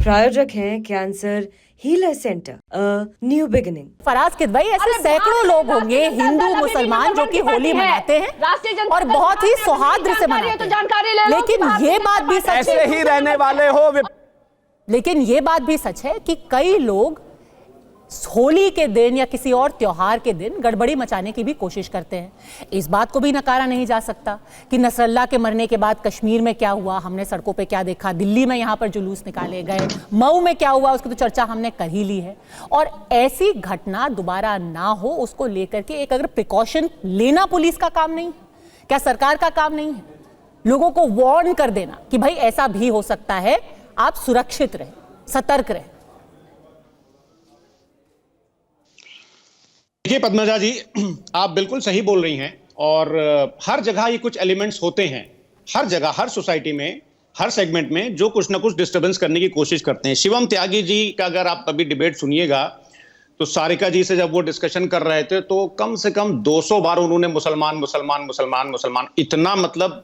प्रायोजक हैं cancer healer centre, new beginning. Faraz Kidwai, ऐसे सैकड़ों लोग होंगे हिंदू मुसलमान जो कि होली मनाते हैं और बहुत ही सौहार्द से मनाते हैं, लेकिन ये बात भी सच है, ऐसे ही रहने वाले हो। लेकिन ये बात भी सच है कि कई लोग होली के दिन या किसी और त्योहार के दिन गड़बड़ी मचाने की भी कोशिश करते हैं। इस बात को भी नकारा नहीं जा सकता कि नसरल्ला के मरने के बाद कश्मीर में क्या हुआ, हमने सड़कों पे क्या देखा, दिल्ली में यहाँ पर जुलूस निकाले गए, मऊ में क्या हुआ उसकी तो चर्चा हमने कर ही ली है। और ऐसी घटना दोबारा ना हो उसको लेकर के एक अगर प्रिकॉशन लेना पुलिस का काम नहीं, क्या सरकार का काम नहीं है? लोगों को वार्न कर देना कि भाई ऐसा भी हो सकता है, आप सुरक्षित रहें, सतर्क रहें। देखिए पद्मजा जी, आप बिल्कुल सही बोल रही हैं और हर जगह ये कुछ एलिमेंट्स होते हैं, हर जगह, हर सोसाइटी में, हर सेगमेंट में जो कुछ ना कुछ डिस्टर्बेंस करने की कोशिश करते हैं। शिवम त्यागी जी का अगर आप अभी डिबेट सुनिएगा तो सारिका जी से जब वो डिस्कशन कर रहे थे तो कम से कम 200 बार उन्होंने मुसलमान मुसलमान मुसलमान मुसलमान, इतना मतलब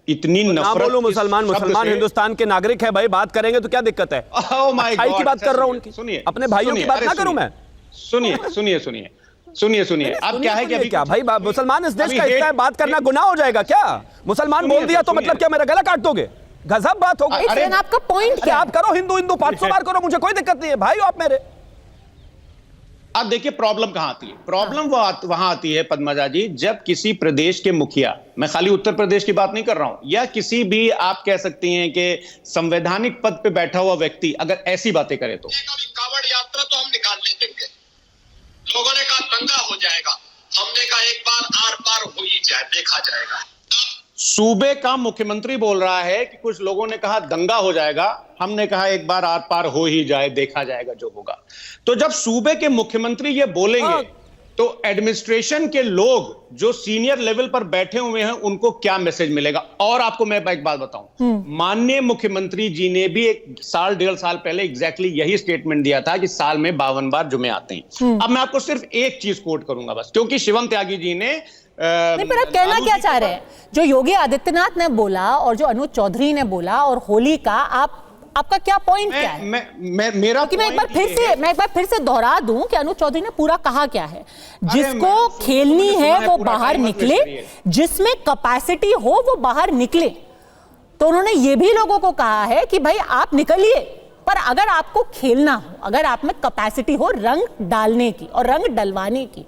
इतनी नफरत। बोलो मुसलमान मुसलमान हिंदुस्तान के नागरिक है भाई, बात करेंगे तो क्या दिक्कत है? ओह माय गॉड, की बात कर रहा हूं उनकी, सुनिए, अपने भाइयों की बात ना करूं मैं? सुनिए सुनिए सुनिए सुनिए सुनिए, अब क्या है कि अभी क्या भाई मुसलमान इस देश का हिस्सा है, बात करना गुनाह हो जाएगा क्या? मुसलमान बोल दिया तो मतलब क्या मेरा गला काट दोगे? गजब बात हो गई। अरे आपका पॉइंट क्या? आप करो हिंदू हिंदू 500 बार करो, मुझे कोई दिक्कत नहीं है भाई आप मेरे। अब देखिए प्रॉब्लम कहां आती है। प्रॉब्लम वहां आती है पद्मजा जी, जब किसी प्रदेश के मुखिया, मैं खाली उत्तर प्रदेश की बात नहीं कर रहा हूं, या किसी भी आप कह सकती हैं कि संवैधानिक पद पे बैठा हुआ व्यक्ति अगर ऐसी बातें करे तो कावड़ यात्रा तो हम निकालने देंगे। लोगों ने कहा दंगा हो जाएगा, हमने कहा एक बार आर पार हो ही जाए, देखा जाएगा। सूबे का मुख्यमंत्री बोल रहा है कि कुछ लोगों ने कहा दंगा हो जाएगा, हमने कहा एक बार आर पार हो ही जाए, देखा जाएगा जो होगा। तो जब सूबे के मुख्यमंत्री ये बोलेंगे तो एडमिनिस्ट्रेशन के लोग जो सीनियर लेवल पर बैठे हुए हैं उनको क्या मैसेज मिलेगा? और आपको मैं एक बात बताऊं, माननीय मुख्यमंत्री जी ने भी 1-1.5 साल पहले एग्जैक्टली यही स्टेटमेंट दिया था कि साल में 52 बार जुमे आते हैं। अब मैं आपको सिर्फ एक चीज कोट करूंगा बस, क्योंकि शिवम त्यागी जी ने नहीं, पर आप कहना क्या चाह रहे हैं? जो योगी आदित्यनाथ ने बोला और जो अनुज चौधरी ने बोला और होली का आपका क्या पॉइंट क्या है? मेरा मैं एक बार फिर से दोहरा दूं कि अनुज चौधरी ने पूरा कहा क्या है। जिसको खेलनी है वो बाहर निकले, जिसमें कैपेसिटी हो वो बाहर निकले। तो उन्होंने ये भी लोगों को कहा है कि भाई आप निकलिए, पर अगर आपको खेलना हो, अगर आप में कैपेसिटी हो रंग डालने की और रंग डलवाने की।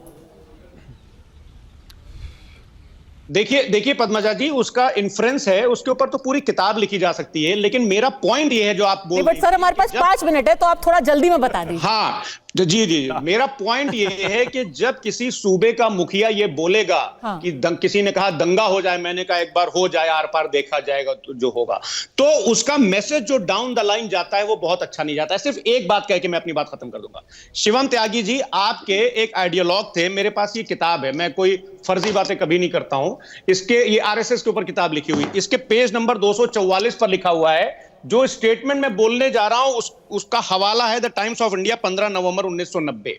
देखिए पद्मजा जी, उसका इन्फ्रेंस है, उसके ऊपर तो पूरी किताब लिखी जा सकती है, लेकिन मेरा पॉइंट ये है जो आप बोल रहे हैं। सर हमारे पास 5 मिनट है तो आप थोड़ा जल्दी में बता दीजिए। हाँ जी, मेरा पॉइंट ये है कि जब किसी सूबे का मुखिया ये बोलेगा कि किसी ने कहा दंगा हो जाए, मैंने कहा एक बार हो जाए, आर पार देखा जाएगा तो जो होगा, तो उसका मैसेज जो डाउन द लाइन जाता है वो बहुत अच्छा नहीं जाता है। सिर्फ एक बात कह के मैं अपनी बात खत्म कर दूंगा। शिवम त्यागी जी आपके एक आइडियोलॉग थे, मेरे पास ये किताब है, मैं कोई फर्जी बातें कभी नहीं करता हूं। इसके ये आरएसएस के ऊपर किताब लिखी हुई, इसके पेज नंबर 244 पर लिखा हुआ है, जो स्टेटमेंट मैं बोलने जा रहा हूं उसका हवाला है द टाइम्स ऑफ इंडिया 15 नवंबर 1990।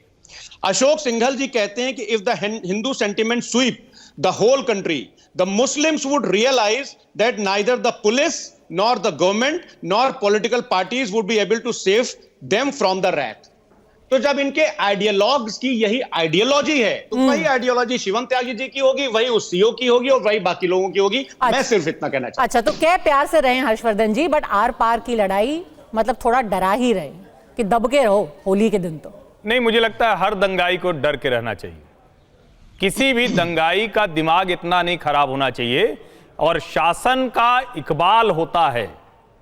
अशोक सिंघल जी कहते हैं कि if the Hindu sentiment sweep the whole country, the Muslims would realise that neither the police nor the government nor political parties would be able to save them from the wrath. तो जब इनके ideologues की यही ideology है तो वही ideology Shivam Tyagi ji की होगी, वही उस सीओ की होगी और वही बाकी लोगों की होगी। मैं सिर्फ इतना कहना चाहता हूं। अच्छा, तो क्या प्यार से रहे हर्षवर्धन जी, बट आर पार की लड़ाई मतलब थोड़ा डरा ही रहे कि दब के रहो होली के दिन। तो नहीं, मुझे लगता है हर दंगाई को डर के रहना चाहिए। किसी भी दंगाई का दिमाग इतना नहीं खराब होना चाहिए, और शासन का इकबाल होता है।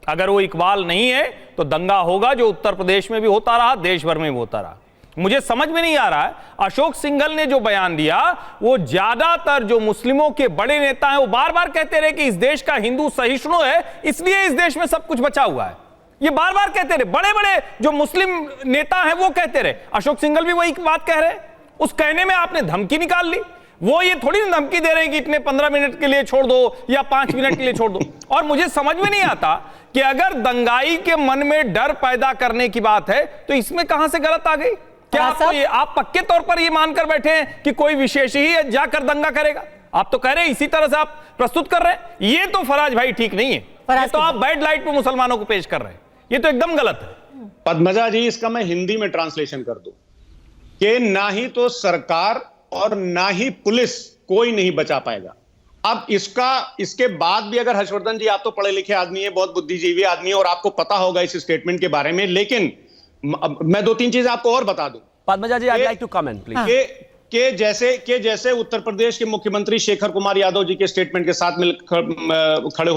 अगर वो इकबाल नहीं है तो दंगा होगा, जो उत्तर प्रदेश में भी होता रहा, देश भर में भी होता रहा। मुझे समझ में नहीं आ रहा है, अशोक सिंघल ने जो बयान दिया वो ज्यादातर जो मुस्लिमों के बड़े नेता हैं वो बार बार कहते रहे कि इस देश का हिंदू सहिष्णु है, इसलिए इस देश में सब कुछ बचा हुआ है। ये बार बार कहते रहे, बड़े बड़े जो मुस्लिम नेता हैं वो कहते रहे, अशोक सिंघल भी वही बात कह रहे। उस कहने में आपने धमकी निकाल ली। वो ये थोड़ी ना धमकी दे रहे हैं कि इतने 15 मिनट के लिए छोड़ दो या 5 मिनट के लिए छोड़ दो। और मुझे समझ में नहीं आता कि अगर दंगाई के मन में डर पैदा करने की बात है तो इसमें कहां से गलत आ गई? क्या आप पक्के तौर पर ये मानकर बैठे हैं कि कोई विशेष ही जाकर दंगा करेगा? आप तो कह रहे हैं, इसी तरह से आप प्रस्तुत कर रहे हैं। ये तो फराज भाई ठीक नहीं है, ये तो आप बैड लाइट पे मुसलमानों को पेश कर रहे हैं। ये तो एकदम गलत है। पद्मजा जी, इसका मैं हिंदी में ट्रांसलेशन कर दूं कि ना ही तो सरकार और ना ही पुलिस कोई नहीं बचा पाएगा। अब इसके बाद भी अगर हर्षवर्धन जी, आप तो पढ़े लिखे आदमी है, बहुत बुद्धिजीवी आदमी है और आपको पता होगा इस स्टेटमेंट के बारे में, लेकिन मैं 2-3 चीजें आपको और बता दूं। पद्मजा जी, I'd like to comment, please. के जैसे उत्तर प्रदेश के मुख्यमंत्री शेखर कुमार यादव जी के स्टेटमेंट के साथ मिल खड़े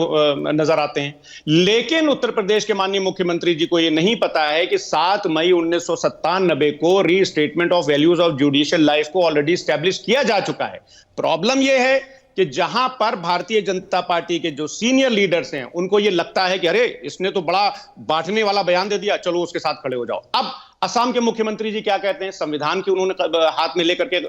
नजर आते हैं, लेकिन उत्तर प्रदेश के माननीय मुख्यमंत्री जी को यह नहीं पता है कि 7 मई 1997 को restatement of values of judicial life को ऑलरेडी स्टैब्लिश किया जा चुका है। प्रॉब्लम यह है कि जहां पर भारतीय जनता पार्टी के जो सीनियर लीडर्स हैं उनको यह लगता है कि अरे इसने तो बड़ा बांटने वाला बयान दे दिया, चलो उसके साथ खड़े हो जाओ। अब असम के मुख्यमंत्री जी क्या कहते हैं? संविधान की उन्होंने हाथ में लेकर के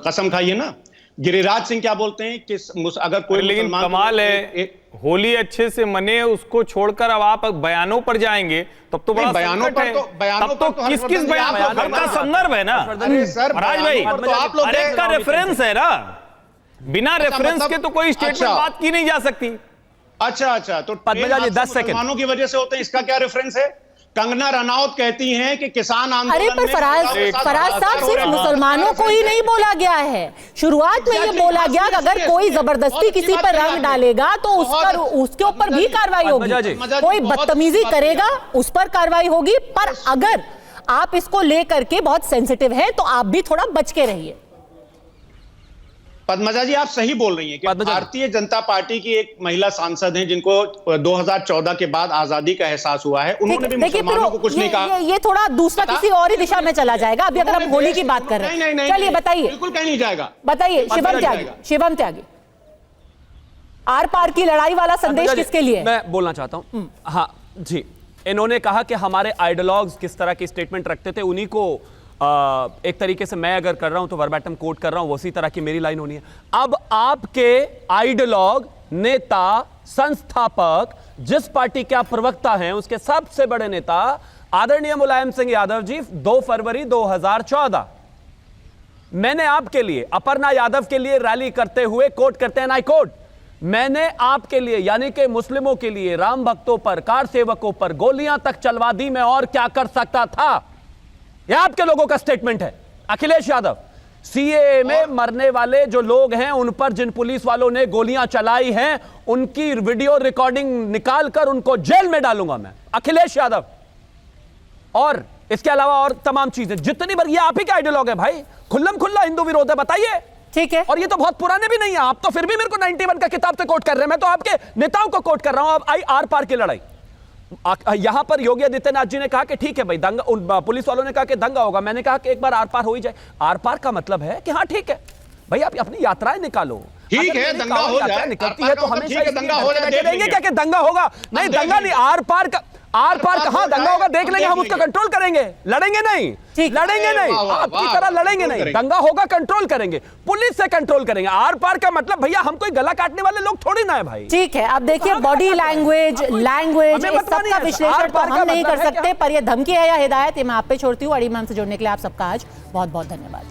कसम खाई है ना। गिरिराज सिंह क्या बोलते हैं कि अगर कोई, लेकिन कमाल है, होली अच्छे से मने उसको छोड़कर अब आप बयानों पर जाएंगे, तब तो बड़ा बयानों संकट पर है। तो तब तो किस बयान का संदर्भ है ना राज भाई, हर एक का रेफरेंस है ना, बिना रेफरेंस के तो कोई स्टेटमेंट बात की नहीं जा सकती। अच्छा, तो पद्मजा जी 10 सेकंड मुसलमानों की वजह से होते हैं, इसका क्या रेफरेंस है? कंगना रनौत कहती हैं कि किसान आंदोलन, अरे पर फराज साहब, सिर्फ मुसलमानों को ही नहीं बोला गया है। शुरुआत में ये बोला गया कि अगर कोई जबरदस्ती किसी पर रंग डालेगा तो उसके ऊपर भी कार्रवाई होगी, कोई बदतमीजी करेगा उस पर कार्रवाई होगी। पर अगर आप इसको लेकर के बहुत सेंसिटिव हैं तो आप भी थोड़ा बच के रहिए। पद्मजा जी, आप सही बोल रही हैं कि भारतीय जनता पार्टी की एक महिला सांसद हैं जिनको 2014 के बाद आजादी का एहसास हुआ है, उन्होंने भी मुसलमानों को कुछ नहीं कहा। ये थोड़ा दूसरा किसी और ही दिशा में चला जाएगा। अभी अगर हम होली की बात कर रहे हैं, चलिए बताइए। बिल्कुल कहीं नहीं जाएगा। बताइए शिवम त्यागी, आर पार की लड़ाई वाला संदेश किसके लिए? मैं बोलना चाहता हूं। हाँ जी, इन्होंने कहा कि हमारे आइडियोलॉग्स किस तरह की स्टेटमेंट रखते थे, उन्हीं को एक तरीके से मैं अगर कर रहा हूं तो वर्बैटम कोट कर रहा हूं, उसी तरह की मेरी लाइन होनी है। अब आपके आइडियोलॉग, नेता, संस्थापक, जिस पार्टी के आप प्रवक्ता हैं, उसके सबसे बड़े नेता आदरणीय मुलायम सिंह यादव जी 2 फरवरी 2014 मैंने आपके लिए, अपर्णा यादव के लिए रैली करते हुए कोट करते हैं, आई कोट, मैंने आपके लिए यानी कि मुस्लिमों के लिए, राम भक्तों पर, कार सेवकों पर गोलियां तक चलवा दी, मैं और क्या कर सकता था। यह आपके लोगों का स्टेटमेंट है। अखिलेश यादव, सीएए में मरने वाले जो लोग हैं, उन पर जिन पुलिस वालों ने गोलियां चलाई हैं, उनकी वीडियो रिकॉर्डिंग निकालकर उनको जेल में डालूंगा मैं, अखिलेश यादव। और इसके अलावा और तमाम चीजें जितनी बार, ये आप ही का आइडियोलॉग है भाई, खुल्लम खुल्ला हिंदू विरोध है, बताइए। ठीक है, और ये तो बहुत पुराने भी नहीं है, आप तो फिर भी मेरे को 91 का किताब से कोट कर रहे हैं, मैं तो आपके नेताओं को कोट कर रहा हूं। अब आई आर पार की लड़ाई, यहां पर योगी आदित्यनाथ जी ने कहा कि ठीक है भाई दंगा, पुलिस वालों ने कहा कि दंगा होगा, मैंने कहा कि एक बार आर पार हो ही जाए। आर पार का मतलब है कि हाँ ठीक है भाई, आप अपनी यात्राएं निकालो, ठीक है, दंगा हो जाए, निकलती है तो हमेशा दंगा हो जाए, देखेंगे क्या कि दंगा होगा? नहीं, दंगा नहीं, आर पार कहां दंगा होगा देख लेंगे, हम उसका कंट्रोल करेंगे, लड़ेंगे नहीं, लड़ेंगे नहीं, आपकी तरह लड़ेंगे नहीं, दंगा होगा कंट्रोल करेंगे, पुलिस से कंट्रोल करेंगे। आर पार का मतलब भैया हम कोई गला काटने वाले लोग थोड़ी ना है भाई। ठीक है, अब देखिए बॉडी लैंग्वेज इस सब का विश्लेषण तो हम नहीं कर सकते, पर ये धमकी है या हिदायत, ये मैं आप पे छोड़ती हूँ। अड़ी मैम से जुड़ने के लिए आप सबका आज बहुत बहुत धन्यवाद।